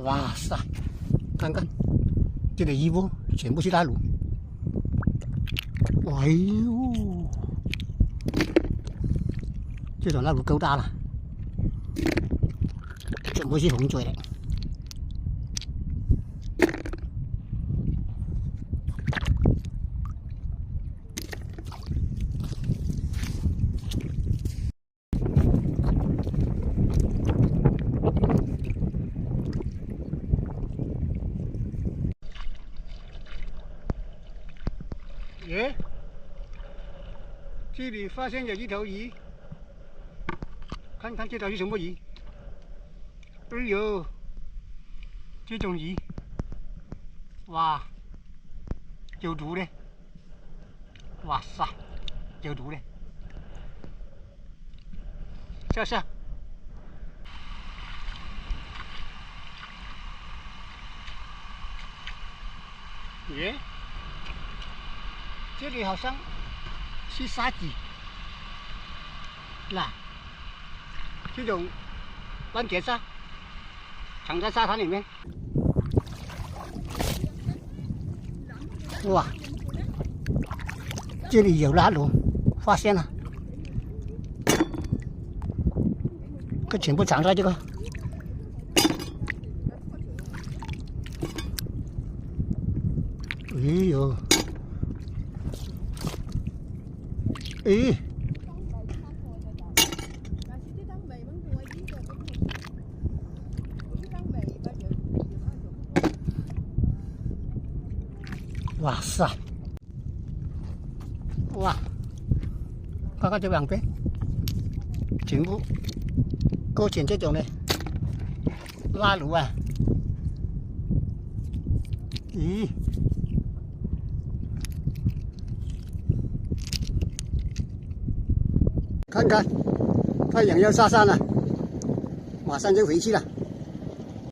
哇塞，看看这里一窝全部是大鲈。哎呦，这种大鲈够大了，全部是红嘴的。耶，这里发现有一条鱼，看看这条是什么鱼？哎呦，这种鱼，哇，有毒的！哇塞，有毒的！下下。耶，这里好像是沙棘，那这种斑节鲨藏在沙滩里面。哇，这里有拉鲈，发现了，这全部藏在这个。哎呦，哎，哇塞，哇，看看这两边，全部勾芡这种的拉鲈啊，咦。看看，太阳要下山了，马上就回去了。